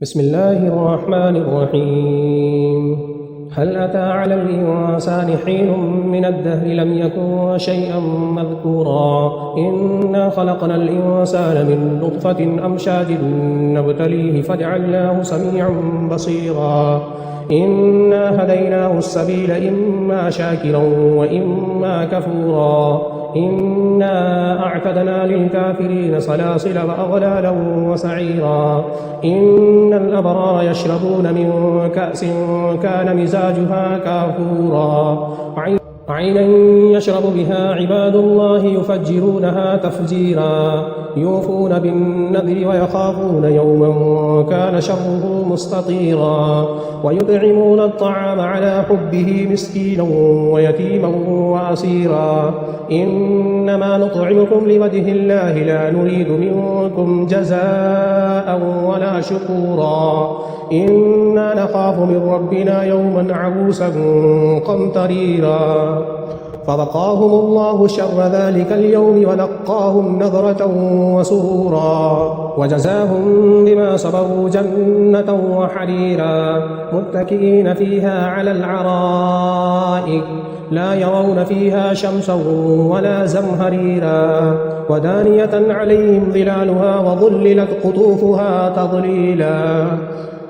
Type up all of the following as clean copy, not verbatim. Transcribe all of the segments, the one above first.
بسم الله الرحمن الرحيم. هل أتى على الإنسان حين من الدهر لم يكن شيئا مذكورا إنا خلقنا الإنسان من نطفة أمشاج نبتليه فجعلناه سميعا بصيرا إنا هديناه السبيل إما شاكرا وإما كفورا إنا أعتدنا للكافرين سلاسل وأغلالا وسعيرا إن الأبرار يشربون من كأس كان مزاجها كافورا عينا يشرب بها عباد الله يفجرونها تفجيرا يوفون بالنذر ويخافون يوما كان شره مستطيرا ويطعمون الطعام على حبه مسكينا ويتيما وأسيرا إنما نطعمكم لوجه الله لا نريد منكم جزاء ولا شكورا إنا نخاف من ربنا يوما عبوسا قمطريرا فوقاهم الله شر ذلك اليوم ولقاهم نظرة وسرورا وجزاهم بما صبروا جنة وحريرا متكئين فيها على العرائك لا يرون فيها شمسا ولا زمهريرا ودانية عليهم ظلالها وظللت قطوفها تظليلا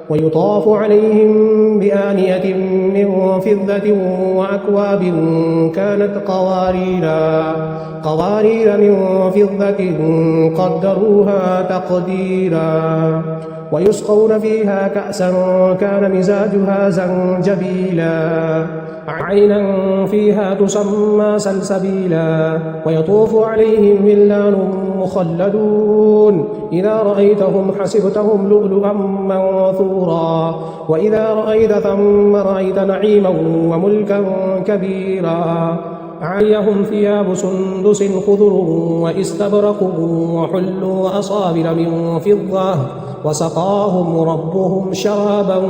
ويطاف عليهم بآنية من فضة وأكواب كانت قوارير من فضة قدروها تقديرا ويسقون فيها كأسا كان مزاجها زنجبيلا عينا فيها تسمى سلسبيلا ويطوف عليهم ولدان مخلدون إذا رأيتهم حسبتهم لؤلؤا منثورا وإذا رأيت ثم رأيت نعيما وملكا كبيرا عليهم ثياب سندس خضر واستبرق وحلوا أصابر من فضة وسقاهم ربهم شرابا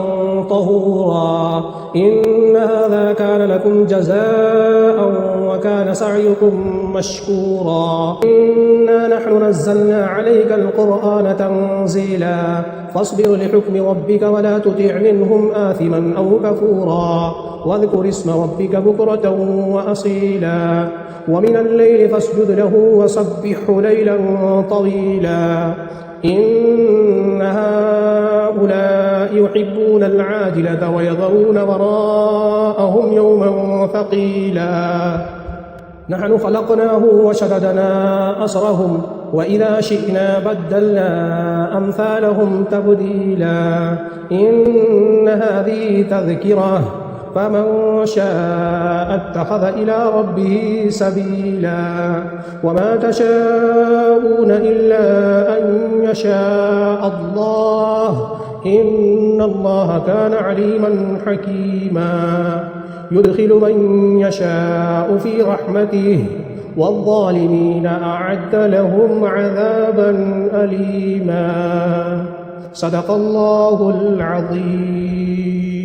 طهورا إن هذا كان لكم جزاء وكان سعيكم مشكورا إنا نحن نزلنا عليك القرآن تنزيلا فاصبر لحكم ربك ولا تطع منهم آثما أو كفورا واذكر اسم ربك بكرة وأصيلا ومن الليل فاسجد له وسبحه ليلا طويلا إن هؤلاء يحبون العاجلة ويذرون وراءهم يوما ثقيلا نحن خلقناه وشددنا أسرهم وإذا شئنا بدلنا أمثالهم تبديلا إن هذه تذكرة فمن شاء اتخذ إلى ربه سبيلا وما تشاءون إلا أن يشاء الله إن الله كان عليما حكيما يدخل من يشاء في رحمته والظالمين أعد لهم عذابا أليما صدق الله العظيم.